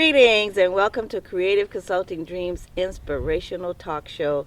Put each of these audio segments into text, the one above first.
Greetings and welcome to Creative Consulting Dreams Inspirational Talk Show,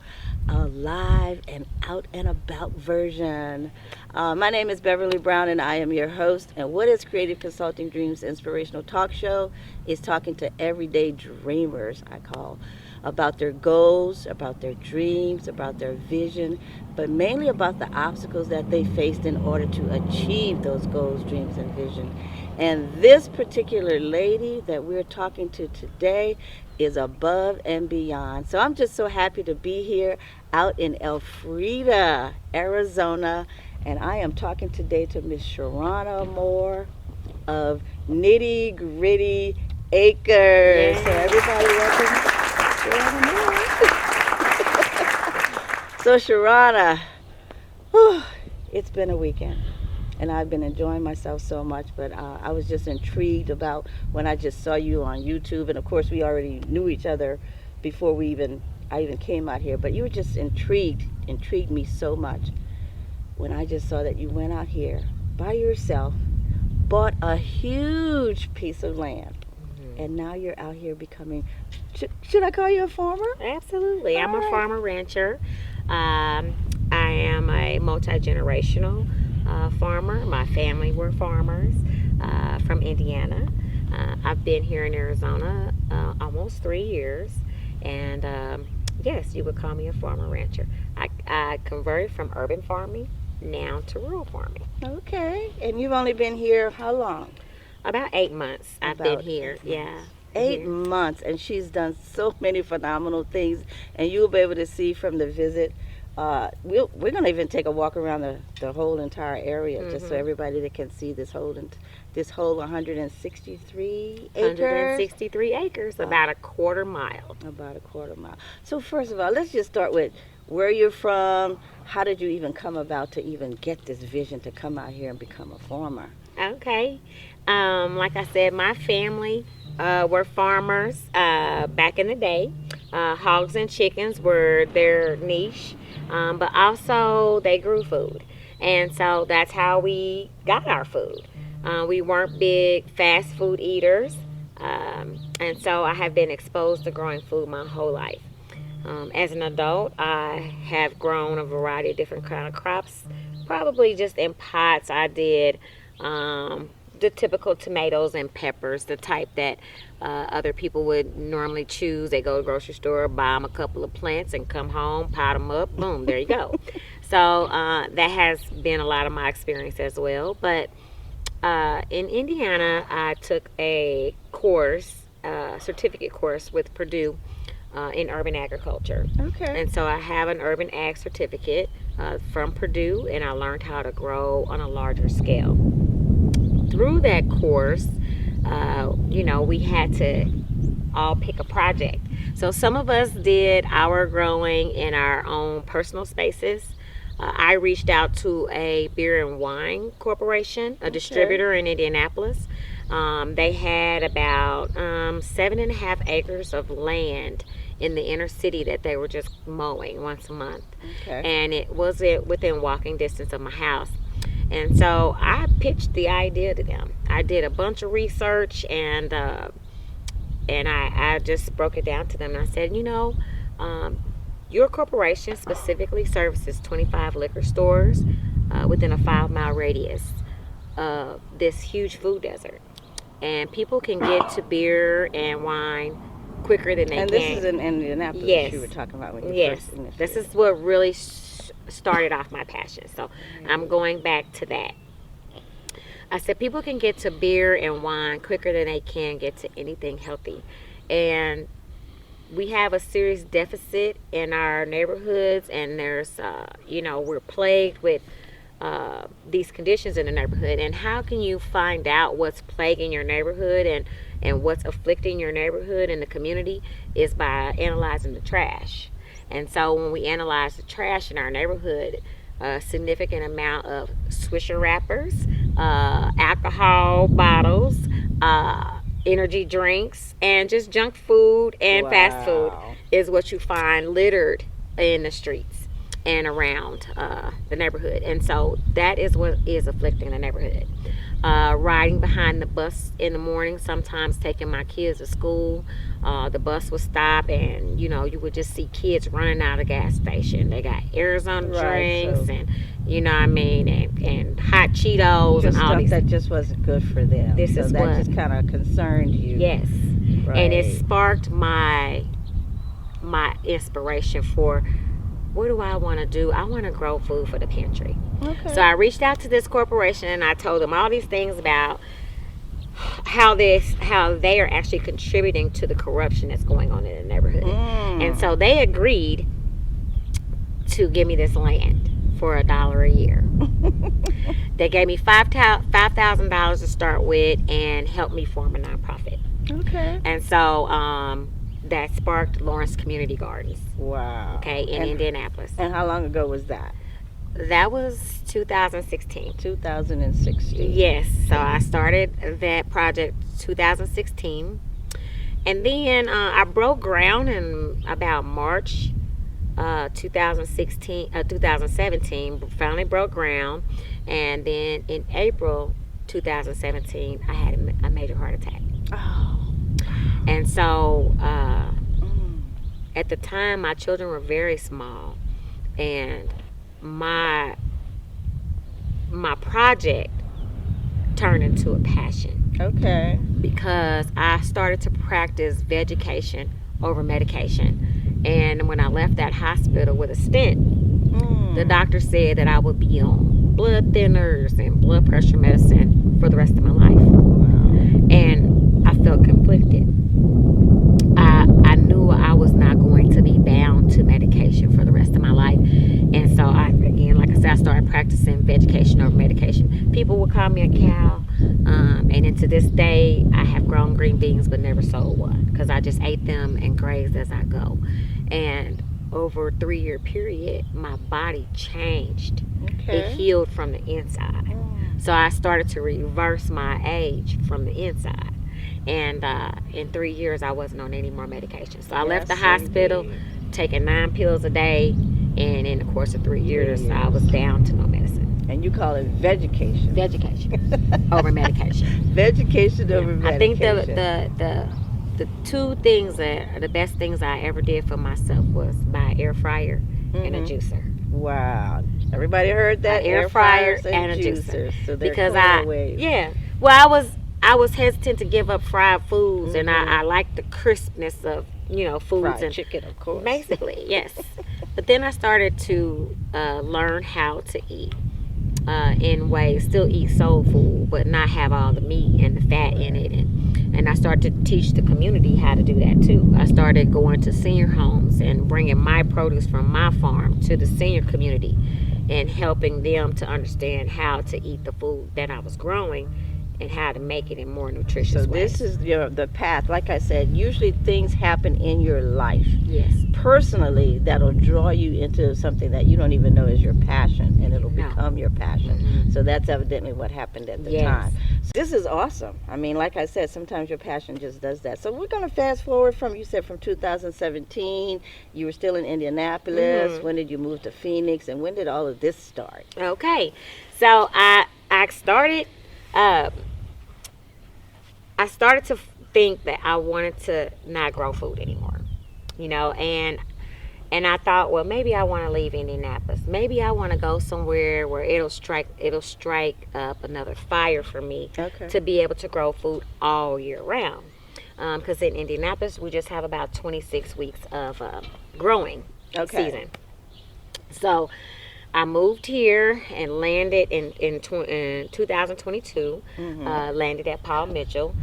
a live and out and about version. My name is Beverly Brown and I am your host. And what is Creative Consulting Dreams Inspirational Talk Show? Is talking to everyday dreamers, I call, about their goals, about their dreams, about their vision, but mainly about the obstacles that they faced in order to achieve those goals, dreams, and vision. And this particular lady that we're talking to today is above and beyond. So I'm just so happy to be here out in Elfrida, Arizona. And I am talking today to Miss Sharrona Moore of Nitty Gritty Acres. Yay. So everybody welcome Sharrona Moore. So Sharrona, it's been a weekend. And I've been enjoying myself so much, but I was just intrigued about when I just saw you on YouTube, and of course we already knew each other before I even came out here. But you were just intrigued me so much when I just saw that you went out here by yourself, bought a huge piece of land, and now you're out here becoming. Should I call you a farmer? Absolutely. I'm All a right. farmer rancher. I am a multi-generational farmer. My family were farmers from Indiana. I've been here in Arizona almost 3 years, and yes, you would call me a farmer rancher. I converted from urban farming now to rural farming. Okay. And you've only been here how long? About 8 months I've been About here. 8 Yeah. 8 months, and she's done so many phenomenal things, and you'll be able to see from the visit. We're gonna even take a walk around the whole entire area, just so everybody that can see this whole 163 acres. 163 acres, about a quarter mile. About a quarter mile. So first of all, let's just start with where you're from. How did you even come about to even get this vision to come out here and become a farmer? Okay. Like I said, my family were farmers back in the day. Hogs and chickens were their niche, but also they grew food. And so that's how we got our food. We weren't big fast food eaters, and so I have been exposed to growing food my whole life. As an adult, I have grown a variety of different kind of crops, probably just in pots. I did the typical tomatoes and peppers, the type that other people would normally choose. They go to the grocery store, buy them a couple of plants, and come home, pot them up, boom, there you go. So that has been a lot of my experience as well. But in Indiana, I took a course, certificate course with Purdue in urban agriculture. Okay. And so I have an urban ag certificate from Purdue, and I learned how to grow on a larger scale. Through that course, we had to all pick a project. So some of us did our growing in our own personal spaces. I reached out to a beer and wine corporation, a distributor in Indianapolis. They had about 7.5 acres of land in the inner city that they were just mowing once a month. Okay. And it was within walking distance of my house. And so I pitched the idea to them. I did a bunch of research, and I just broke it down to them. And I said, your corporation specifically services 25 liquor stores within a 5-mile radius of this huge food desert. And people can get to beer and wine quicker than they can. And this is in Indianapolis. Yes. You were talking about when you Yes, first initiated. this is what really started off my passion. So I'm going back to that. I said people can get to beer and wine quicker than they can get to anything healthy. And we have a serious deficit in our neighborhoods, and there's, we're plagued with these conditions in the neighborhood. And how can you find out what's plaguing your neighborhood and what's afflicting your neighborhood and the community is by analyzing the trash. And so when we analyze the trash in our neighborhood, a significant amount of Swisher wrappers, alcohol bottles, energy drinks, and just junk food and fast food is what you find littered in the streets and around the neighborhood. And so that is what is afflicting the neighborhood. riding behind the bus in the morning, sometimes taking my kids to school. The bus would stop, and you would just see kids running out of the gas station. They got Arizona Right. drinks, So and and hot Cheetos and just all stuff these. that just wasn't good for them. This so is that what- just kind of concerned you. Yes, Right. and it sparked my inspiration for, what do I want to do? I want to grow food for the pantry. Okay. So I reached out to this corporation and I told them all these things about how they are actually contributing to the corruption that's going on in the neighborhood. And so they agreed to give me this land for $1 a year. They gave me $5,000 to start with and helped me form a nonprofit. Okay. And so that sparked Lawrence Community Gardens. Wow. Okay, in Indianapolis. And how long ago was that? That was 2016. 2016. Yes, so I started that project 2016, and then I broke ground in about March 2017. Finally broke ground, and then in April 2017, I had a major heart attack. Oh. And so at the time, my children were very small, and my project turned into a passion. Okay. Because I started to practice vegetation over medication. And when I left that hospital with a stent, the doctor said that I would be on blood thinners and blood pressure medicine for the rest of my life. Wow. And I felt conflicted. I knew I was not going to be bound to medication for the rest of my life. And so like I said, I started practicing vegetation over medication. People would call me a cow. And then to this day, I have grown green beans but never sold one because I just ate them and grazed as I go. And over a 3-year period, my body changed. Okay. It healed from the inside. So I started to reverse my age from the inside. And in 3 years, I wasn't on any more medication. So I left the hospital, taking 9 pills a day. And in the course of 3 years, I was down to no medicine. And you call it vegetation. Vegetation over medication. Vegetation over medication. I think the two things that are the best things I ever did for myself was buy an air fryer and a juicer. Wow. Everybody heard that? Air fryer and a juicer. So they're because ways. Well, I was hesitant to give up fried foods, and I like the crispness of foods Fried and chicken, of course. basically, yes. But then I started to learn how to eat in ways, still eat soul food, but not have all the meat and the fat in it. And I started to teach the community how to do that too. I started going to senior homes and bringing my produce from my farm to the senior community and helping them to understand how to eat the food that I was growing and how to make it in more nutritious ways. This is the path. Like I said, usually things happen in your life. Yes. Personally, that'll draw you into something that you don't even know is your passion, and it'll become your passion. So that's evidently what happened at the time. So this is awesome. I mean, like I said, sometimes your passion just does that. So we're going to fast forward from 2017, you were still in Indianapolis. When did you move to Phoenix, and when did all of this start? Okay. So I started to think that I wanted to not grow food anymore, and I thought, well, maybe I want to leave Indianapolis. Maybe I want to go somewhere where it'll strike up another fire for me to be able to grow food all year round. Because in Indianapolis, we just have about 26 weeks of growing season. So I moved here and landed in 2022. Landed at Paul Mitchell.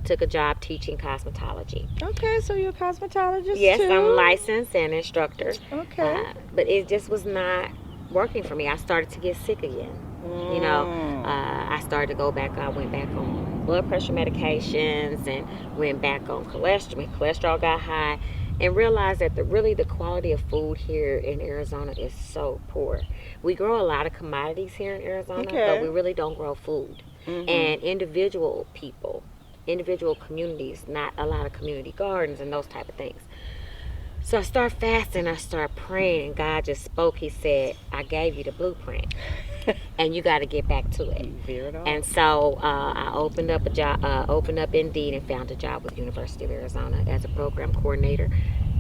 Took a job teaching cosmetology. Okay, so you're a cosmetologist Yes, too? I'm licensed and instructor. Okay. But it just was not working for me. I started to get sick again. I started to go back. I went back on blood pressure medications and went back on cholesterol. My cholesterol got high. And realized that the quality of food here in Arizona is so poor. We grow a lot of commodities here in Arizona, but we really don't grow food. And individual communities, not a lot of community gardens and those type of things. So I started fasting, I started praying, and God just spoke. He said, I gave you the blueprint. and you got to get back to it. You veer it off. And so I opened up a job, opened up Indeed, and found a job with University of Arizona as a program coordinator,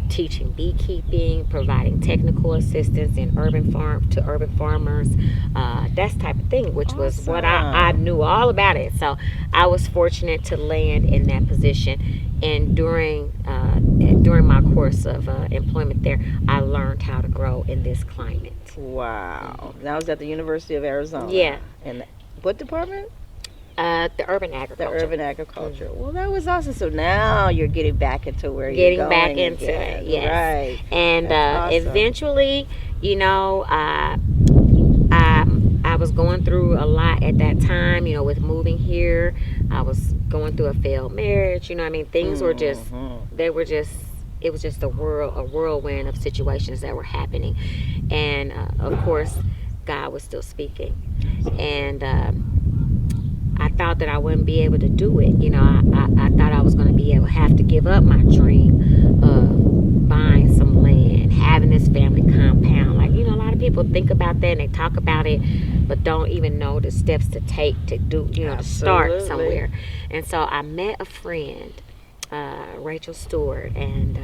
teaching beekeeping, providing technical assistance in urban farmers, that type of thing, which was what I knew all about it. So I was fortunate to land in that position. And during my course of employment there, I learned how to grow in this climate. Wow. That was at the University of Arizona. Yeah. And what department? The urban agriculture. The urban agriculture. Well, that was awesome. So now you're getting back into where getting you're going back into again. it. Yes. Right. And Awesome. eventually, you know, I was going through a lot at that time. You know, with moving here, I was going through a failed marriage. You know, what I mean, things were just it was just a whirlwind of situations that were happening, and of course, God was still speaking, and I thought that I wouldn't be able to do it. You know, I thought I was going to have to give up my dream of buying some land, having this family compound. Like, you know, a lot of people think about that and they talk about it, but don't even know the steps to take to do, you know, to start somewhere. And so I met a friend, Rachel Stewart, and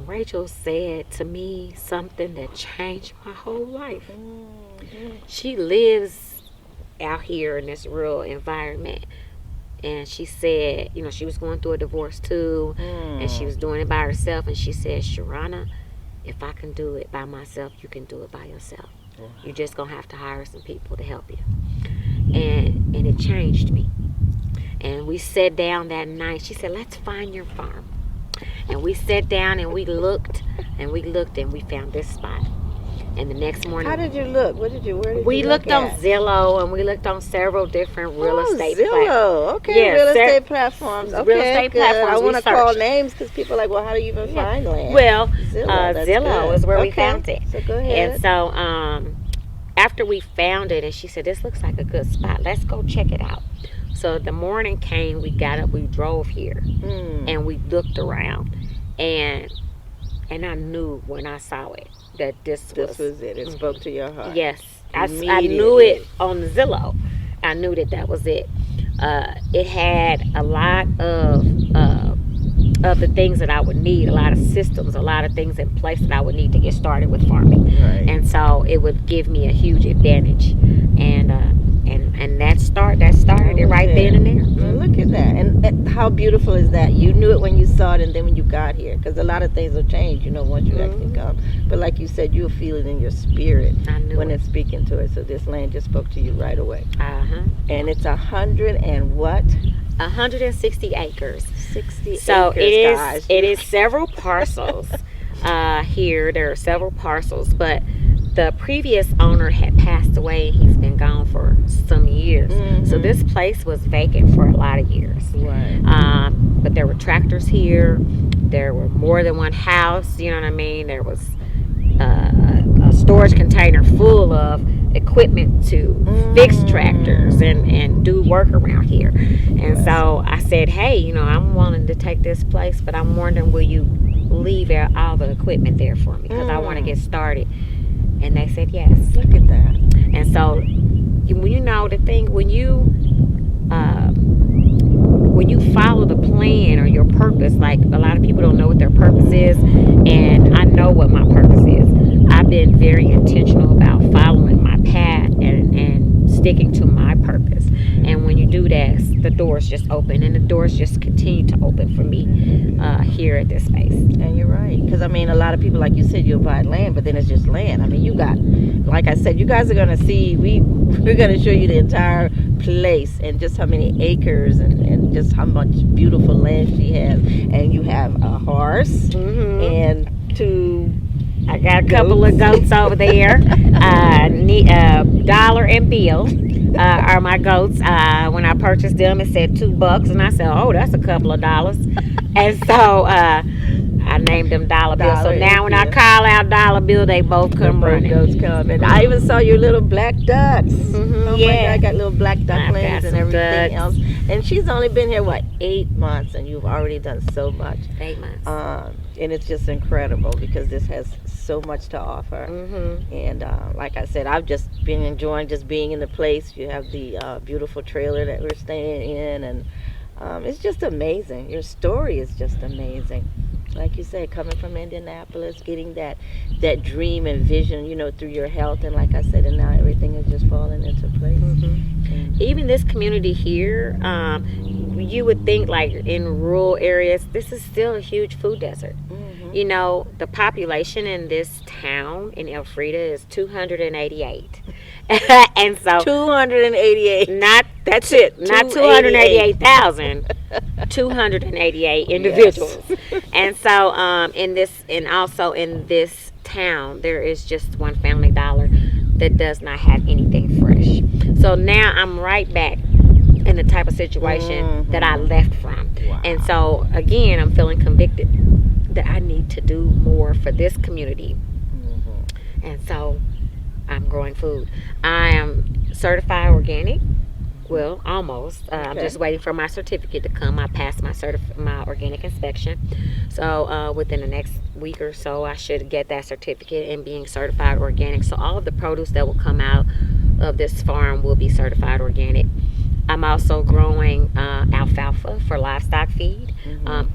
Rachel said to me something that changed my whole life. She lives out here in this rural environment, and she said, you know, she was going through a divorce too, and she was doing it by herself, and she said, Sharrona, if I can do it by myself, you can do it by yourself. You're just gonna have to hire some people to help you. And it changed me. And we sat down that night. She said, let's find your farm. And we sat down and we looked and we found this spot. And the next morning, how did you look? Where did you we look looked on Zillow, and we looked on several different real estate Zillow. Okay, yeah, real estate platforms. Okay, real estate platforms. I want to call names because people are like, well, how do you even find land? Well, Zillow is where we found it. So go ahead. And so after we found it, and she said, this looks like a good spot. Let's go check it out. So the morning came, we got up, we drove here, and we looked around, and I knew when I saw it that this was it. It spoke to your heart. Yes, I knew it on Zillow. I knew that was it. It had a lot of the things that I would need, a lot of systems, a lot of things in place that I would need to get started with farming. Right. And so it would give me a huge advantage. And that started it right then and there. Well, look at that. And how beautiful is that? You knew it when you saw it and then when you got here. Because a lot of things will change, you know, once you actually come. But like you said, you'll feel it in your spirit when it's speaking to it. So this land just spoke to you right away. And it's 100 and what? 160 acres. 60 so acres, guys. It is several parcels here. There are several parcels, but the previous owner had passed away. He's been gone for some years. So this place was vacant for a lot of years. Right. But there were tractors here. There were more than one house. You know what I mean? There was a storage container full of equipment to fix tractors and do work around here. And so I said, hey, you know, I'm willing to take this place, but I'm wondering, will you leave all the equipment there for me? Because I want to get started. And they said yes. Look at that. And so, you know, the thing, when you follow the plan or your purpose, like a lot of people don't know what their purpose is, and I know what my purpose is. I've been very intentional about following my path and sticking to my purpose. And when you do that, the doors just open, and the doors just continue to open for me here at this space. And you're right, because I mean, a lot of people, like you said, you'll buy land, but then it's just land. I mean, you got, like I said, you guys are gonna see. We're gonna show you the entire place and just how many acres and just how much beautiful land she has. And you have a horse and two. I got a couple of goats over there. Dollar and Bill are my goats. When I purchased them, it said $2, and I said, "Oh, that's a couple of dollars." And so I named them Dollar Bill. So now when I call out Dollar Bill, they both come running. Goats come. And I even saw your little black ducks. Oh my God, I got little black ducklings and everything else. And she's only been here, what, 8 months, and you've already done so much. 8 months. And it's just incredible because this has so much to offer. Mm-hmm. And like I said, I've just been enjoying just being in the place. You have the beautiful trailer that we're staying in, and it's just amazing. Your story is just amazing. Like you said, coming from Indianapolis, getting that dream and vision, through your health, and like I said, and now everything is just falling into place. Mm-hmm. And Even this community here, you would think like in rural areas, this is still a huge food desert. mhm. You know, the population in this town in Elfrida is 288. And so 288. not That's it. not 288. 288,000, 288 individuals. And so and also in this town there is just one Family Dollar that does not have anything fresh. So now I'm right back in the type of situation that I left from. Wow. And so again, I'm feeling convicted that I need to do more for this community. And so I'm growing food. I am certified organic. Well, almost. I'm Okay. just waiting for my certificate to come. I passed my organic inspection. So within the next week or so, I should get that certificate and being certified organic. So all of the produce that will come out of this farm will be certified organic. I'm also growing alfalfa for livestock feed,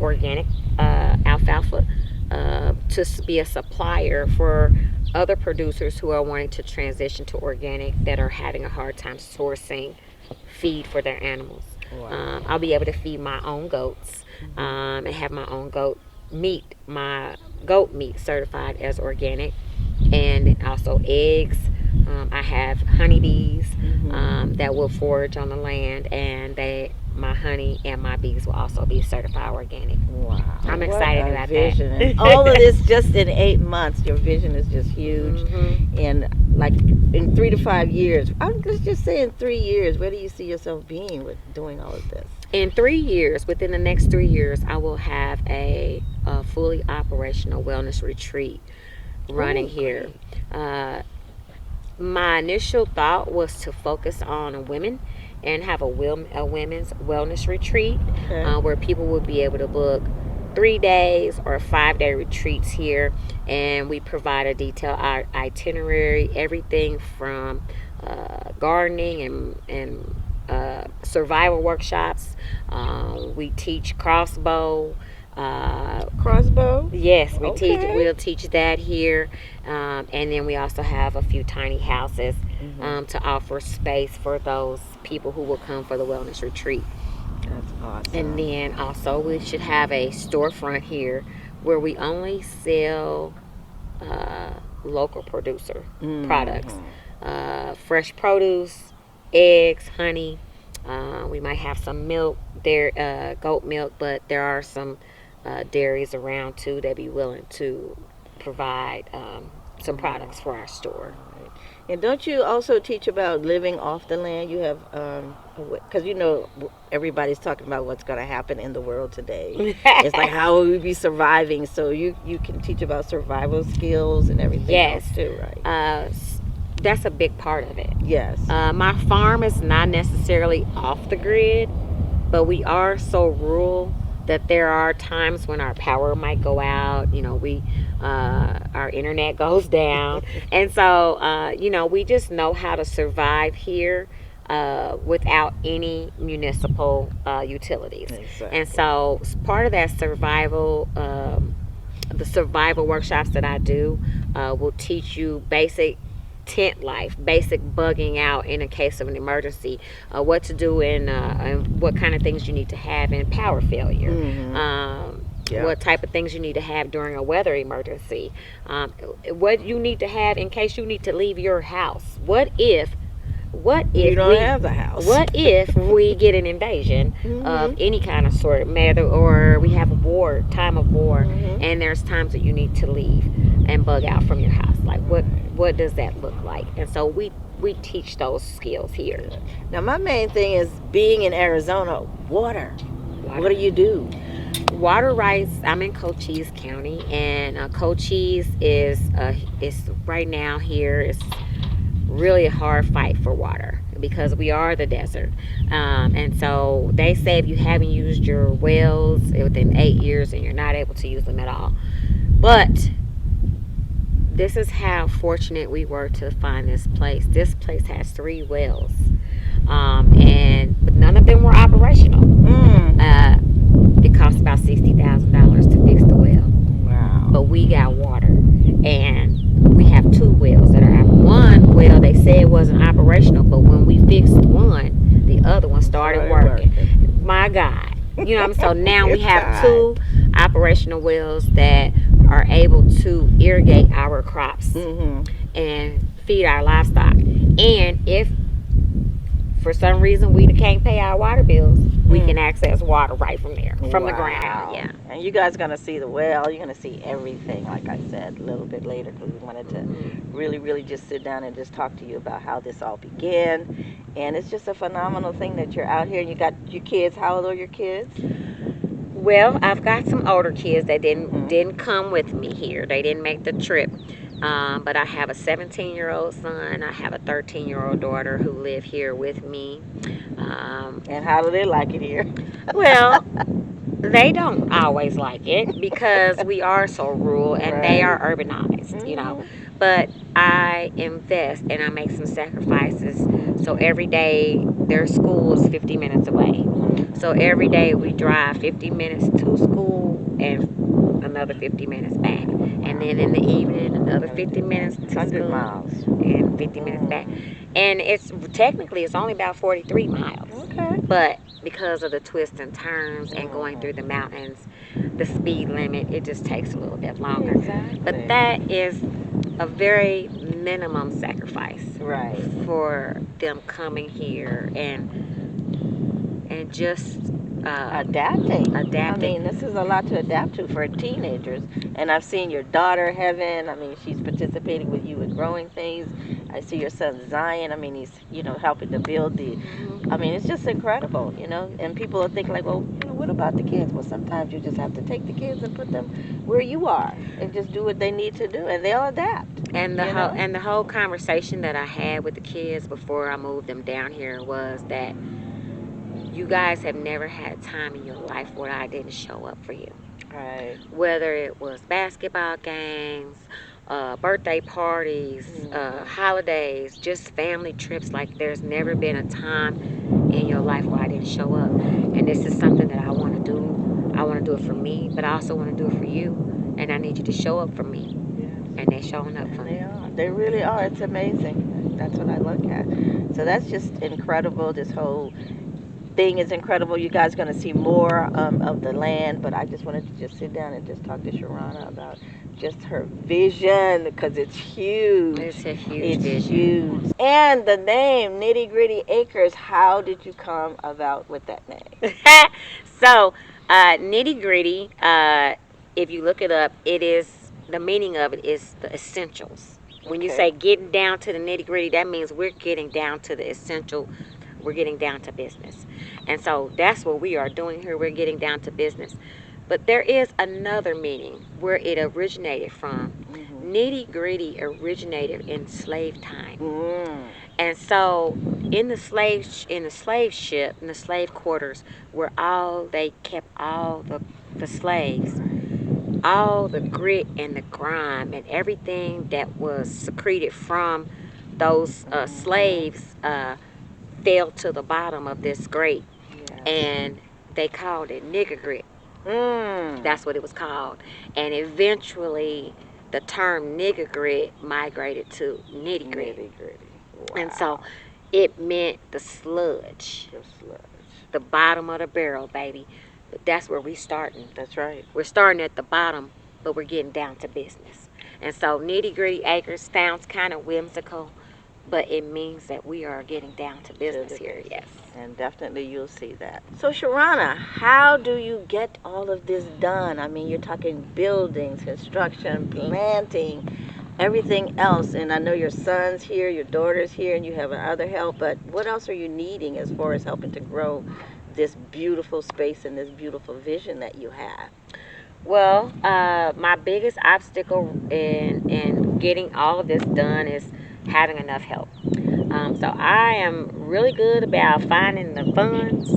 organic alfalfa, to be a supplier for other producers who are wanting to transition to organic that are having a hard time sourcing feed for their animals. Wow. I'll be able to feed my own goats and have my own my goat meat certified as organic, and also eggs. I have honeybees that will forage on the land, and my honey and my bees will also be certified organic. Wow. I'm What excited a about vision. that. And all of this just in 8 months. Your vision is just huge. And like in 3 to 5 years, let's just say in 3 years, where do you see yourself being with doing all of this? In 3 years, within the next 3 years, I will have a fully operational wellness retreat running here. My initial thought was to focus on women and have a women's wellness retreat where people would be able to book 3 days or 5-day retreats here, and we provide a detailed itinerary, everything from gardening and survival workshops. We teach crossbow. Crossbow? Yes, Okay. we'll teach that here, and then we also have a few tiny houses to offer space for those people who will come for the wellness retreat. That's awesome. And then also we should have a storefront here where we only sell local producer products, fresh produce, eggs, honey. We might have some milk there, goat milk, but there are some dairies around too that be willing to provide some products for our store. And don't you also teach about living off the land? You have, because everybody's talking about what's going to happen in the world today. It's like, how will we be surviving? So you can teach about survival skills and everything else too, right? That's a big part of it. Yes. My farm is not necessarily off the grid, but we are so rural that there are times when our power might go out. Our internet goes down, and so we just know how to survive here without any municipal utilities. Exactly. And so part of that survival, the survival workshops that I do, will teach you basic tent life, basic bugging out in a case of an emergency, what to do and what kind of things you need to have in power failure, what type of things you need to have during a weather emergency, what you need to have in case you need to leave your house. What if you don't have the house? What if we get an invasion of any kind of sort, or we have a time of war, and there's times that you need to leave and bug out from your house? Like what does that look like? And so we teach those skills here. Now my main thing is being in Arizona, water. What do you do? Water rights. I'm in Cochise County, and Cochise is right now here. It's really a hard fight for water because we are the desert, and so they say if you haven't used your wells within 8 years and you're not able to use them at all. But this is how fortunate we were to find this place. This place has 3 wells, and but none of them were operational. It cost about $60,000 to fix the well. Wow. But we got water, and we have 2 wells that are one well they said wasn't operational, but when we fixed one, the other one started working. My God, you know. So now we have 2 operational wells that are able to irrigate our crops and feed our livestock. And if for some reason we can't pay our water bills, we can access water right from there, from the ground. Yeah. And you guys are going to see the well. You're going to see everything, like I said, a little bit later, because we wanted to really, really just sit down and just talk to you about how this all began. And it's just a phenomenal thing that you're out here and you got your kids. How old are your kids? Well, I've got some older kids that didn't come with me here. They didn't make the trip. But I have a 17-year-old son. I have a 13-year-old daughter who live here with me. And how do they like it here? Well, they don't always like it because we are so rural and they are urbanized, you know. But I invest and I make some sacrifices. So every day their school is 50 minutes away. So every day we drive 50 minutes to school and another 50 minutes back. And then in the evening, another 50 minutes to 100 school miles. and 50 minutes back. And it's only about 43 miles. Okay. But because of the twists and turns and going through the mountains, the speed limit, it just takes a little bit longer. Exactly. But that is a very minimum sacrifice for them coming here and just adapting. I Adapting. mean, this is a lot to adapt to for teenagers. And I've seen your daughter, Heaven. I mean, she's participating with you with growing things. I see your son, Zion. I mean, he's, helping to build the... I mean, it's just incredible, And people will think like, well, what about the kids? Well, sometimes you just have to take the kids and put them where you are and just do what they need to do, and they'll adapt. And the whole conversation that I had with the kids before I moved them down here was that you guys have never had a time in your life where I didn't show up for you. Right. Whether it was basketball games, birthday parties, holidays, just family trips. Like, there's never been a time in your life where I didn't show up. And this is something that I want to do. I want to do it for me, but I also want to do it for you. And I need you to show up for me. Yes. And they're showing up for me. They are. They really are. It's amazing. That's what I look at. So that's just incredible. This whole thing is incredible. You guys are going to see more of the land, but I just wanted to just sit down and just talk to Sharrona about just her vision, because it's huge. It's a huge vision. It's huge. And the name, Nitty Gritty Acres, how did you come about with that name? So, Nitty Gritty, if you look it up, the meaning of it is the essentials. When you say getting down to the nitty gritty, that means we're getting down to the essential. We're getting down to business. And so that's what we are doing here. We're getting down to business. But there is another meaning where it originated from. Nitty gritty originated in slave time. And so in the slave ship, in the slave quarters, where they kept all the slaves, all the grit and the grime and everything that was secreted from those slaves fell to the bottom of this grate. And they called it nigger grit. That's what it was called. And eventually the term nigger grit migrated to nitty gritty. Wow. And so it meant the sludge. The bottom of the barrel, baby. But that's where we starting. That's right. We're starting at the bottom, but we're getting down to business. And so Nitty Gritty Acres sounds kind of whimsical, but it means that we are getting down to business here, yes. And definitely you'll see that. So Sharrona, how do you get all of this done? I mean, you're talking buildings, construction, planting, everything else. And I know your son's here, your daughter's here, and you have other help, but what else are you needing as far as helping to grow this beautiful space and this beautiful vision that you have? Well, my biggest obstacle in getting all of this done is having enough help. So I am really good about finding the funds,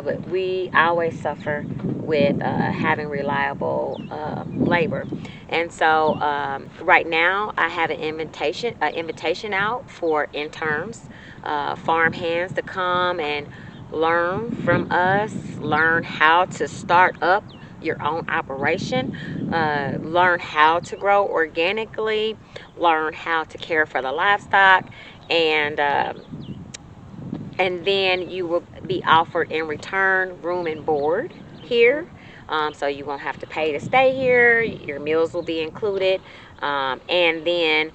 but we always suffer with having reliable labor. And so right now I have an invitation out for interns, farm hands to come and learn from us, learn how to start up your own operation, learn how to grow organically, learn how to care for the livestock, and and then you will be offered in return room and board here. So you won't have to pay to stay here. Your meals will be included, and then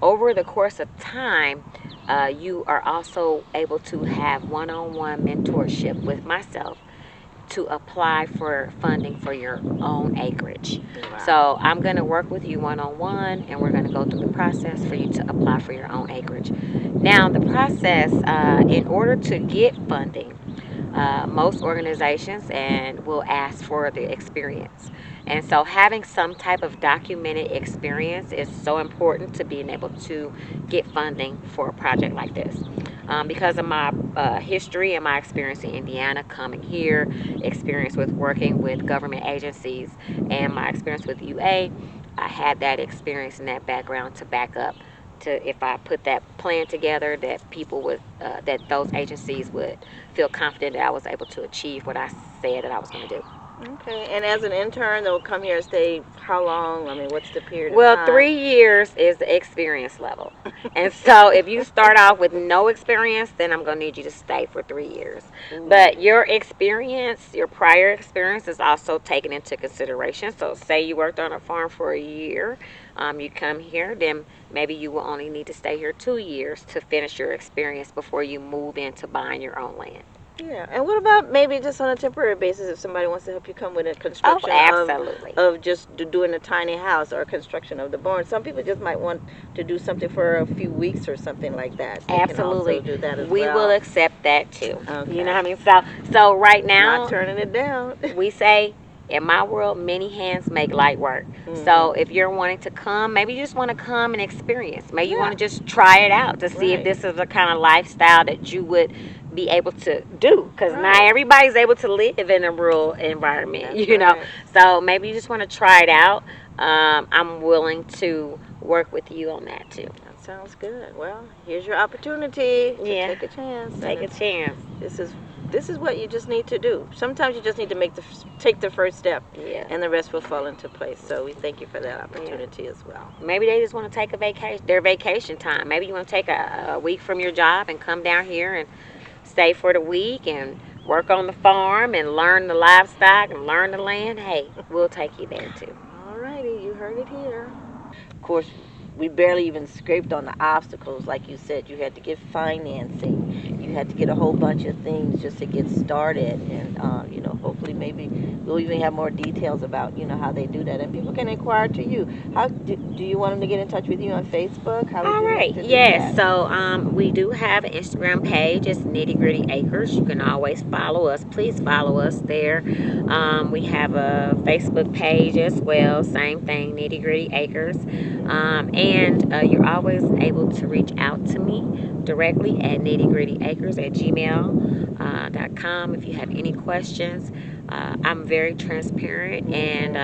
over the course of time, you are also able to have one-on-one mentorship with myself to apply for funding for your own acreage. Wow. So I'm going to work with you one-on-one, and we're going to go through the process for you to apply for your own acreage. Now, the process, in order to get funding, most organizations and will ask for the experience. And so having some type of documented experience is so important to being able to get funding for a project like this. Because of my history and my experience in Indiana, coming here, experience with working with government agencies, and my experience with UA, I had that experience and that background to back up to if I put that plan together, that people would, that those agencies would feel confident that I was able to achieve what I said that I was going to do. Okay, and as an intern, they'll come here and stay how long? I mean, what's the period Well, of time? 3 years is the experience level. And so if you start off with no experience, then I'm going to need you to stay for 3 years. Ooh. But your experience, your prior experience is also taken into consideration. So say you worked on a farm for a year, you come here, then maybe you will only need to stay here 2 years to finish your experience before you move into buying your own land. Yeah, and what about maybe just on a temporary basis if somebody wants to help you come with a construction absolutely. of just doing a tiny house or a construction of the barn? Some people just might want to do something for a few weeks or something like that. They Absolutely. can also do that as we well. will accept that too. Okay. You know what I mean? So right now, not turning it down. We say, in my world, many hands make light work. So if you're wanting to come, maybe you just want to come and experience. Maybe you want to just try it out to see if this is the kind of lifestyle that you would be able to do. Because not everybody's able to live in a rural environment, you know. So maybe you just want to try it out. I'm willing to work with you on that too. That sounds good. Well, here's your opportunity to take a chance. Take a chance. This is what you just need to do. Sometimes you just need to take the first step, and the rest will fall into place. So we thank you for that opportunity as well. Maybe they just want to take their vacation time. Maybe you want to take a week from your job and come down here and stay for the week and work on the farm and learn the livestock and learn the land. Hey, we'll take you there too. All righty, you heard it here. Of course, we barely even scraped on the obstacles. Like you said, you had to get financing. You had to get a whole bunch of things just to get started. And, hopefully maybe we'll even have more details about, how they do that. And people can inquire to you. How do you want them to get in touch with you on Facebook? How All right. Yes. So we do have an Instagram page. It's Nitty Gritty Acres. You can always follow us. Please follow us there. We have a Facebook page as well. Same thing, Nitty Gritty Acres. And you're always able to reach out to me directly at nittygrittyacres@gmail.com if you have any questions. I'm very transparent, and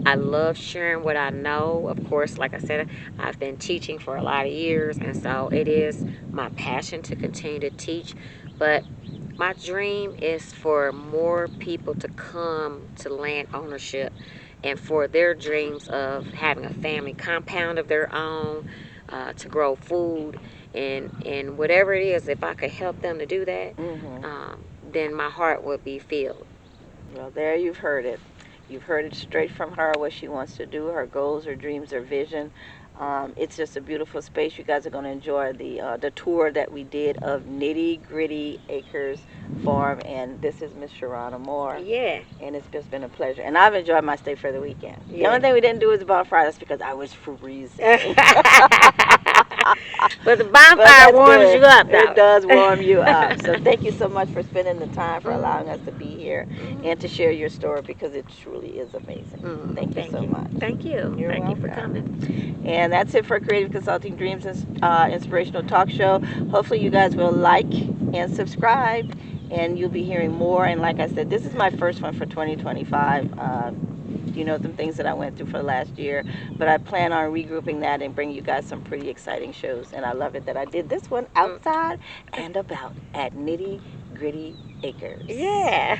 I love sharing what I know. Of course, like I said, I've been teaching for a lot of years, and so it is my passion to continue to teach. But my dream is for more people to come to land ownership and for their dreams of having a family compound of their own, to grow food, and whatever it is, if I could help them to do that, then my heart would be filled. Well, there you've heard it. You've heard it straight from her, what she wants to do, her goals, her dreams, her vision. It's just a beautiful space. You guys are going to enjoy the tour that we did of Nitty Gritty Acres Farm, and this is Miss Sharrona Moore. Yeah. And it's just been a pleasure. And I've enjoyed my stay for the weekend. The only thing we didn't do was bonfire. That's because I was freezing. But the But bonfire that's warms you good. up, It though. does warm you up. So thank you so much for spending the time, for allowing Mhm. us to be here and to Mhm. share your story because it truly is amazing. Thank you Thank so you. much. Thank you. You're Thank you for coming. welcome. And that's it for Creative Consulting Dreams Inspirational Talk Show. Hopefully, you guys will like and subscribe, and you'll be hearing more. And like I said, this is my first one for 2025. You know, some things that I went through for last year, but I plan on regrouping that and bring you guys some pretty exciting shows. And I love it that I did this one Mm. outside and about at Nitty Gritty Acres. Yeah.